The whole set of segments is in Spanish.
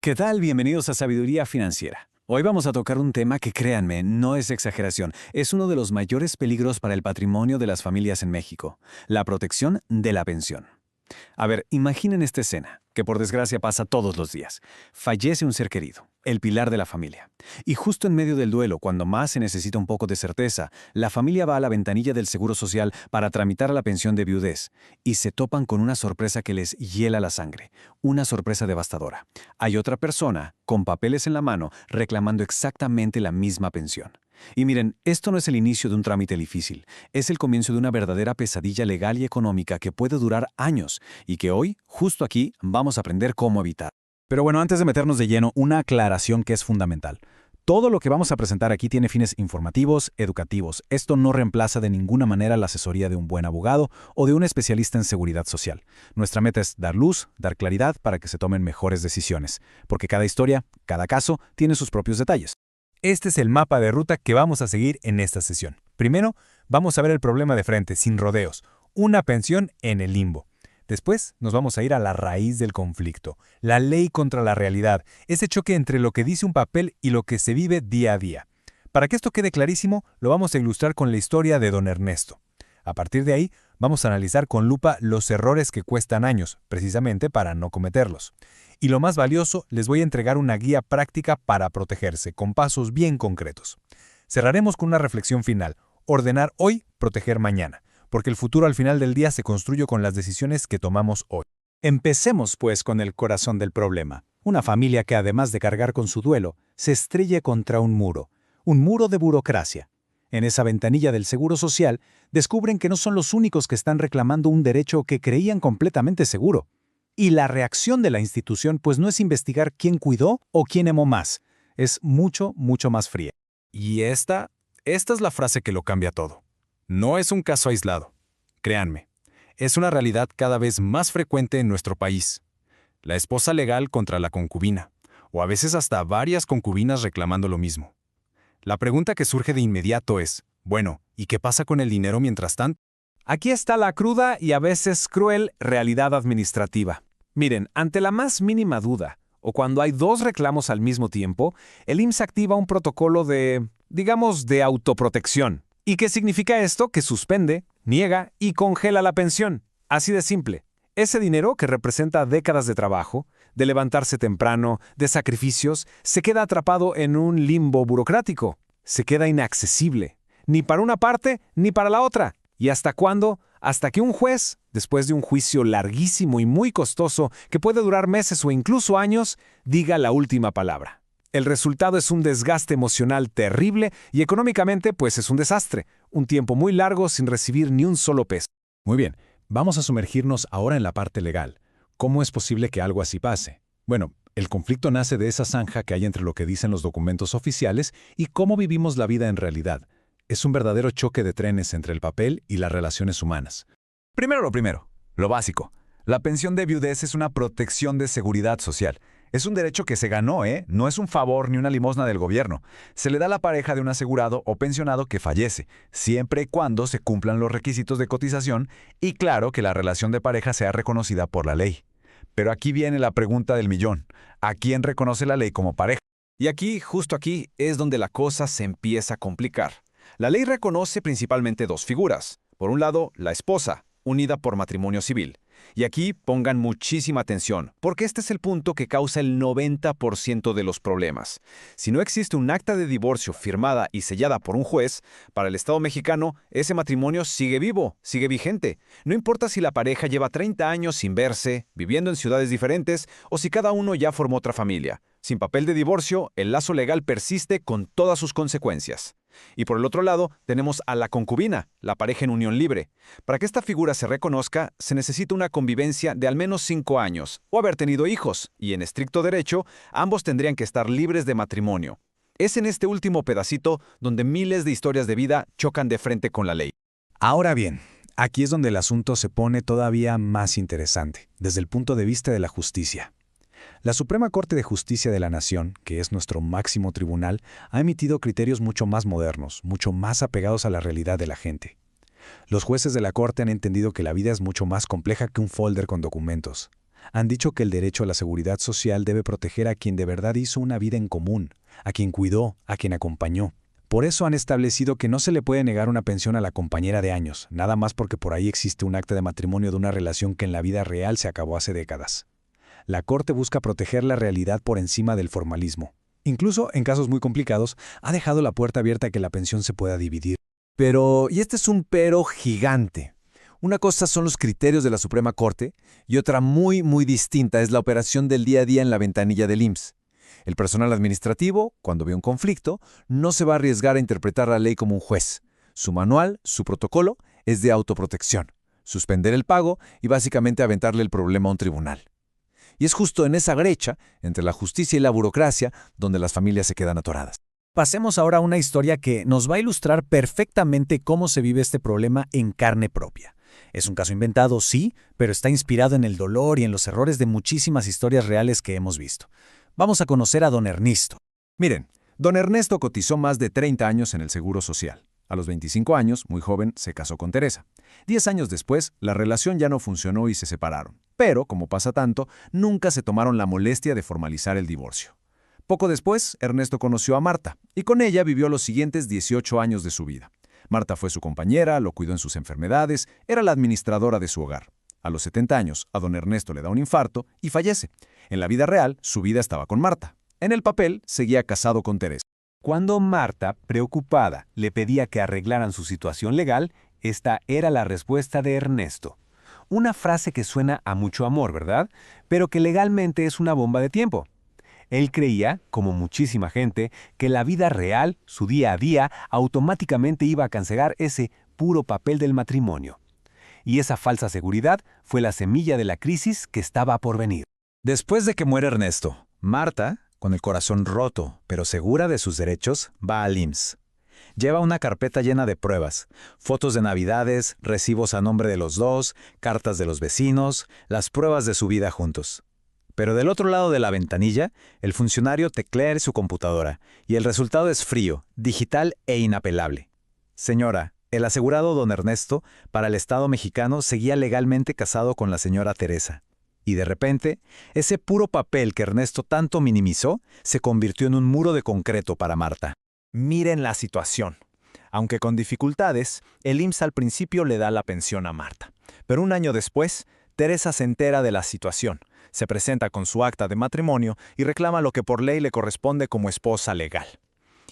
¿Qué tal? Bienvenidos a Sabiduría Financiera. Hoy vamos a tocar un tema que, créanme, no es exageración. Es uno de los mayores peligros para el patrimonio de las familias en México: la protección de la pensión. A ver, imaginen esta escena, que por desgracia pasa todos los días. Fallece un ser querido, el pilar de la familia. Y justo en medio del duelo, cuando más se necesita un poco de certeza, la familia va a la ventanilla del Seguro Social para tramitar la pensión de viudez y se topan con una sorpresa que les hiela la sangre, una sorpresa devastadora. Hay otra persona, con papeles en la mano, reclamando exactamente la misma pensión. Y miren, esto no es el inicio de un trámite difícil, es el comienzo de una verdadera pesadilla legal y económica que puede durar años y que hoy, justo aquí, vamos a aprender cómo evitar. Pero bueno, antes de meternos de lleno, una aclaración que es fundamental. Todo lo que vamos a presentar aquí tiene fines informativos, educativos. Esto no reemplaza de ninguna manera la asesoría de un buen abogado o de un especialista en seguridad social. Nuestra meta es dar luz, dar claridad para que se tomen mejores decisiones, porque cada historia, cada caso, tiene sus propios detalles. Este es el mapa de ruta que vamos a seguir en esta sesión. Primero, vamos a ver el problema de frente, sin rodeos, una pensión en el limbo. Después, nos vamos a ir a la raíz del conflicto, la ley contra la realidad, ese choque entre lo que dice un papel y lo que se vive día a día. Para que esto quede clarísimo, lo vamos a ilustrar con la historia de don Ernesto. A partir de ahí, vamos a analizar con lupa los errores que cuestan años, precisamente para no cometerlos. Y lo más valioso, les voy a entregar una guía práctica para protegerse, con pasos bien concretos. Cerraremos con una reflexión final: ordenar hoy, proteger mañana, porque el futuro al final del día se construye con las decisiones que tomamos hoy. Empecemos, pues, con el corazón del problema. Una familia que, además de cargar con su duelo, se estrella contra un muro de burocracia. En esa ventanilla del Seguro Social, descubren que no son los únicos que están reclamando un derecho que creían completamente seguro. Y la reacción de la institución, pues, no es investigar quién cuidó o quién emó más. Es mucho, mucho más fría. Y esta es la frase que lo cambia todo. No es un caso aislado. Créanme, es una realidad cada vez más frecuente en nuestro país. La esposa legal contra la concubina, o a veces hasta varias concubinas reclamando lo mismo. La pregunta que surge de inmediato es, bueno, ¿y qué pasa con el dinero mientras tanto? Aquí está la cruda y a veces cruel realidad administrativa. Miren, ante la más mínima duda, o cuando hay dos reclamos al mismo tiempo, el IMSS activa un protocolo de autoprotección. ¿Y qué significa esto? Que suspende, niega y congela la pensión. Así de simple. Ese dinero, que representa décadas de trabajo, de levantarse temprano, de sacrificios, se queda atrapado en un limbo burocrático. Se queda inaccesible, ni para una parte ni para la otra. ¿Y hasta cuándo? Hasta que un juez, después de un juicio larguísimo y muy costoso, que puede durar meses o incluso años, diga la última palabra. El resultado es un desgaste emocional terrible y económicamente, pues, es un desastre. Un tiempo muy largo sin recibir ni un solo peso. Muy bien, vamos a sumergirnos ahora en la parte legal. ¿Cómo es posible que algo así pase? Bueno, el conflicto nace de esa zanja que hay entre lo que dicen los documentos oficiales y cómo vivimos la vida en realidad. Es un verdadero choque de trenes entre el papel y las relaciones humanas. Primero, lo básico. La pensión de viudez es una protección de seguridad social. Es un derecho que se ganó, No es un favor ni una limosna del gobierno. Se le da a la pareja de un asegurado o pensionado que fallece, siempre y cuando se cumplan los requisitos de cotización y, claro, que la relación de pareja sea reconocida por la ley. Pero aquí viene la pregunta del millón. ¿A quién reconoce la ley como pareja? Y aquí, justo aquí, es donde la cosa se empieza a complicar. La ley reconoce principalmente dos figuras. Por un lado, la esposa, unida por matrimonio civil. Y aquí pongan muchísima atención, porque este es el punto que causa el 90% de los problemas. Si no existe un acta de divorcio firmada y sellada por un juez, para el Estado mexicano, ese matrimonio sigue vivo, sigue vigente. No importa si la pareja lleva 30 años sin verse, viviendo en ciudades diferentes, o si cada uno ya formó otra familia. Sin papel de divorcio, el lazo legal persiste con todas sus consecuencias. Y por el otro lado, tenemos a la concubina, la pareja en unión libre. Para que esta figura se reconozca, se necesita una convivencia de al menos 5 años, o haber tenido hijos, y en estricto derecho, ambos tendrían que estar libres de matrimonio. Es en este último pedacito donde miles de historias de vida chocan de frente con la ley. Ahora bien, aquí es donde el asunto se pone todavía más interesante, desde el punto de vista de la justicia. La Suprema Corte de Justicia de la Nación, que es nuestro máximo tribunal, ha emitido criterios mucho más modernos, mucho más apegados a la realidad de la gente. Los jueces de la Corte han entendido que la vida es mucho más compleja que un folder con documentos. Han dicho que el derecho a la seguridad social debe proteger a quien de verdad hizo una vida en común, a quien cuidó, a quien acompañó. Por eso han establecido que no se le puede negar una pensión a la compañera de años, nada más porque por ahí existe un acta de matrimonio de una relación que en la vida real se acabó hace décadas. La Corte busca proteger la realidad por encima del formalismo. Incluso, en casos muy complicados, ha dejado la puerta abierta a que la pensión se pueda dividir. Pero, y este es un pero gigante. Una cosa son los criterios de la Suprema Corte y otra muy, muy distinta es la operación del día a día en la ventanilla del IMSS. El personal administrativo, cuando ve un conflicto, no se va a arriesgar a interpretar la ley como un juez. Su manual, su protocolo, es de autoprotección. Suspender el pago y básicamente aventarle el problema a un tribunal. Y es justo en esa brecha, entre la justicia y la burocracia, donde las familias se quedan atoradas. Pasemos ahora a una historia que nos va a ilustrar perfectamente cómo se vive este problema en carne propia. Es un caso inventado, sí, pero está inspirado en el dolor y en los errores de muchísimas historias reales que hemos visto. Vamos a conocer a don Ernesto. Miren, don Ernesto cotizó más de 30 años en el Seguro Social. A los 25 años, muy joven, se casó con Teresa. 10 años después, la relación ya no funcionó y se separaron. Pero, como pasa tanto, nunca se tomaron la molestia de formalizar el divorcio. Poco después, Ernesto conoció a Marta, y con ella vivió los siguientes 18 años de su vida. Marta fue su compañera, lo cuidó en sus enfermedades, era la administradora de su hogar. A los 70 años, a don Ernesto le da un infarto y fallece. En la vida real, su vida estaba con Marta. En el papel, seguía casado con Teresa. Cuando Marta, preocupada, le pedía que arreglaran su situación legal, esta era la respuesta de Ernesto. Una frase que suena a mucho amor, ¿verdad? Pero que legalmente es una bomba de tiempo. Él creía, como muchísima gente, que la vida real, su día a día, automáticamente iba a cancelar ese puro papel del matrimonio. Y esa falsa seguridad fue la semilla de la crisis que estaba por venir. Después de que muere Ernesto, Marta, con el corazón roto, pero segura de sus derechos, va al IMSS. Lleva una carpeta llena de pruebas, fotos de navidades, recibos a nombre de los dos, cartas de los vecinos, las pruebas de su vida juntos. Pero del otro lado de la ventanilla, el funcionario teclea en su computadora, y el resultado es frío, digital e inapelable. Señora, el asegurado don Ernesto, para el Estado mexicano, seguía legalmente casado con la señora Teresa. Y de repente, ese puro papel que Ernesto tanto minimizó, se convirtió en un muro de concreto para Marta. Miren la situación. Aunque con dificultades, el IMSS al principio le da la pensión a Marta. Pero un año después, Teresa se entera de la situación. Se presenta con su acta de matrimonio y reclama lo que por ley le corresponde como esposa legal.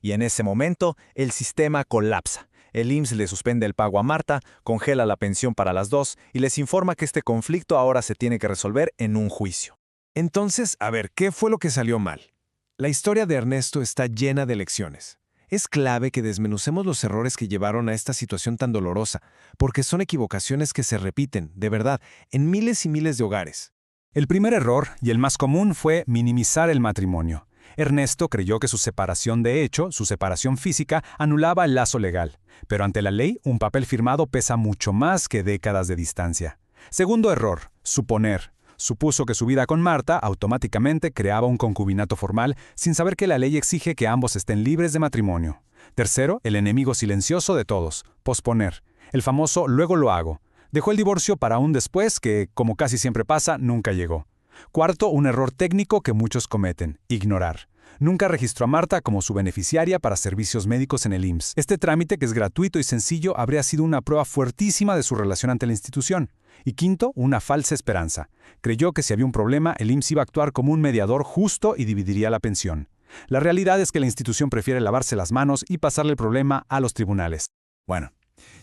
Y en ese momento, el sistema colapsa. El IMSS le suspende el pago a Marta, congela la pensión para las dos y les informa que este conflicto ahora se tiene que resolver en un juicio. Entonces, a ver, ¿qué fue lo que salió mal? La historia de Ernesto está llena de lecciones. Es clave que desmenucemos los errores que llevaron a esta situación tan dolorosa, porque son equivocaciones que se repiten, de verdad, en miles y miles de hogares. El primer error, y el más común, fue minimizar el matrimonio. Ernesto creyó que su separación de hecho, su separación física, anulaba el lazo legal. Pero ante la ley, un papel firmado pesa mucho más que décadas de distancia. Segundo error, suponer. Supuso que su vida con Marta automáticamente creaba un concubinato formal sin saber que la ley exige que ambos estén libres de matrimonio. Tercero, el enemigo silencioso de todos, posponer. El famoso luego lo hago. Dejó el divorcio para un después que, como casi siempre pasa, nunca llegó. Cuarto, un error técnico que muchos cometen, ignorar. Nunca registró a Marta como su beneficiaria para servicios médicos en el IMSS. Este trámite, que es gratuito y sencillo, habría sido una prueba fuertísima de su relación ante la institución. Y quinto, una falsa esperanza. Creyó que si había un problema, el IMSS iba a actuar como un mediador justo y dividiría la pensión. La realidad es que la institución prefiere lavarse las manos y pasarle el problema a los tribunales. Bueno,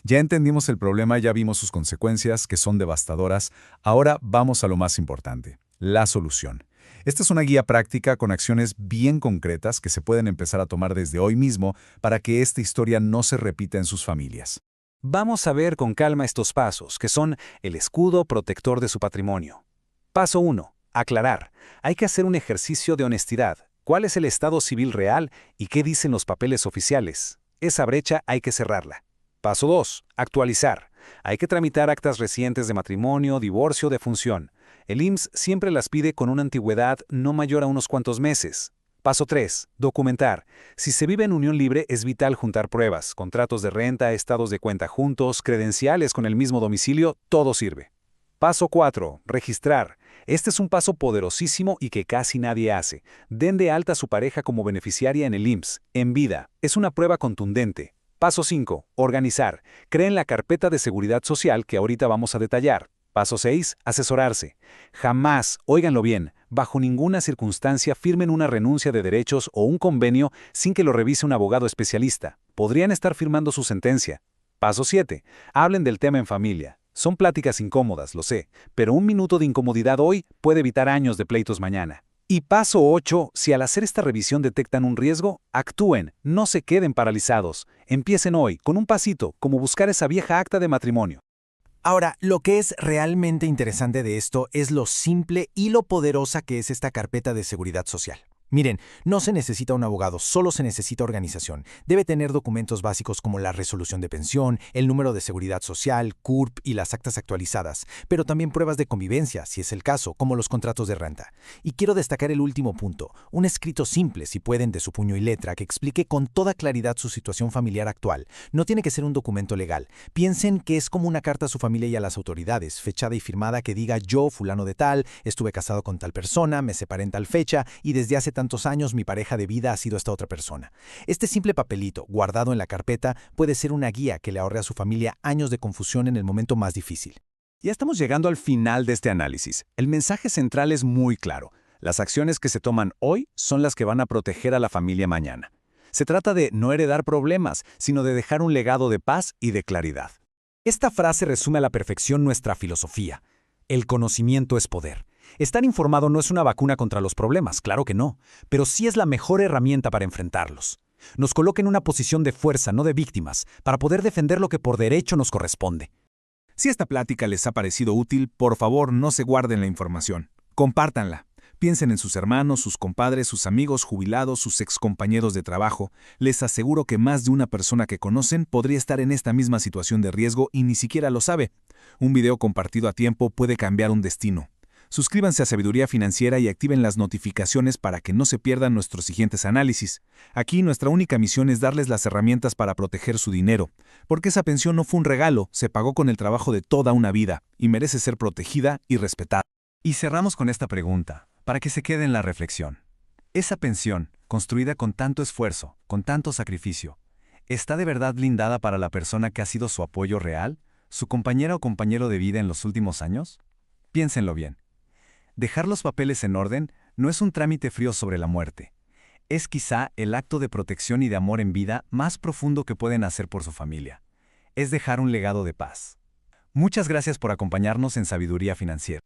ya entendimos el problema, ya vimos sus consecuencias, que son devastadoras. Ahora vamos a lo más importante, la solución. Esta es una guía práctica con acciones bien concretas que se pueden empezar a tomar desde hoy mismo para que esta historia no se repita en sus familias. Vamos a ver con calma estos pasos, que son el escudo protector de su patrimonio. Paso 1. Aclarar. Hay que hacer un ejercicio de honestidad. ¿Cuál es el estado civil real y qué dicen los papeles oficiales? Esa brecha hay que cerrarla. Paso 2. Actualizar. Hay que tramitar actas recientes de matrimonio, divorcio, defunción. El IMSS siempre las pide con una antigüedad no mayor a unos cuantos meses. Paso 3. Documentar. Si se vive en unión libre, es vital juntar pruebas, contratos de renta, estados de cuenta juntos, credenciales con el mismo domicilio, todo sirve. Paso 4. Registrar. Este es un paso poderosísimo y que casi nadie hace. Den de alta a su pareja como beneficiaria en el IMSS, en vida. Es una prueba contundente. Paso 5. Organizar. Creen la carpeta de seguridad social que ahorita vamos a detallar. Paso 6. Asesorarse. Jamás, óiganlo bien, bajo ninguna circunstancia firmen una renuncia de derechos o un convenio sin que lo revise un abogado especialista. Podrían estar firmando su sentencia. Paso 7. Hablen del tema en familia. Son pláticas incómodas, lo sé, pero un minuto de incomodidad hoy puede evitar años de pleitos mañana. Y paso 8. Si al hacer esta revisión detectan un riesgo, actúen, no se queden paralizados. Empiecen hoy, con un pasito, como buscar esa vieja acta de matrimonio. Ahora, lo que es realmente interesante de esto es lo simple y lo poderosa que es esta carpeta de seguridad social. Miren, no se necesita un abogado, solo se necesita organización. Debe tener documentos básicos como la resolución de pensión, el número de seguridad social, CURP y las actas actualizadas, pero también pruebas de convivencia, si es el caso, como los contratos de renta. Y quiero destacar el último punto, un escrito simple, si pueden, de su puño y letra, que explique con toda claridad su situación familiar actual. No tiene que ser un documento legal. Piensen que es como una carta a su familia y a las autoridades, fechada y firmada que diga yo, fulano de tal, estuve casado con tal persona, me separé en tal fecha y desde hace tantos años mi pareja de vida ha sido esta otra persona. Este simple papelito, guardado en la carpeta, puede ser una guía que le ahorre a su familia años de confusión en el momento más difícil. Ya estamos llegando al final de este análisis. El mensaje central es muy claro. Las acciones que se toman hoy son las que van a proteger a la familia mañana. Se trata de no heredar problemas, sino de dejar un legado de paz y de claridad. Esta frase resume a la perfección nuestra filosofía. El conocimiento es poder. Estar informado no es una vacuna contra los problemas, claro que no, pero sí es la mejor herramienta para enfrentarlos. Nos coloca en una posición de fuerza, no de víctimas, para poder defender lo que por derecho nos corresponde. Si esta plática les ha parecido útil, por favor no se guarden la información. Compártanla. Piensen en sus hermanos, sus compadres, sus amigos jubilados, sus excompañeros de trabajo. Les aseguro que más de una persona que conocen podría estar en esta misma situación de riesgo y ni siquiera lo sabe. Un video compartido a tiempo puede cambiar un destino. Suscríbanse a Sabiduría Financiera y activen las notificaciones para que no se pierdan nuestros siguientes análisis. Aquí nuestra única misión es darles las herramientas para proteger su dinero, porque esa pensión no fue un regalo, se pagó con el trabajo de toda una vida y merece ser protegida y respetada. Y cerramos con esta pregunta, para que se quede en la reflexión. ¿Esa pensión, construida con tanto esfuerzo, con tanto sacrificio, está de verdad blindada para la persona que ha sido su apoyo real, su compañera o compañero de vida en los últimos años? Piénsenlo bien. Dejar los papeles en orden no es un trámite frío sobre la muerte. Es quizá el acto de protección y de amor en vida más profundo que pueden hacer por su familia. Es dejar un legado de paz. Muchas gracias por acompañarnos en Sabiduría Financiera.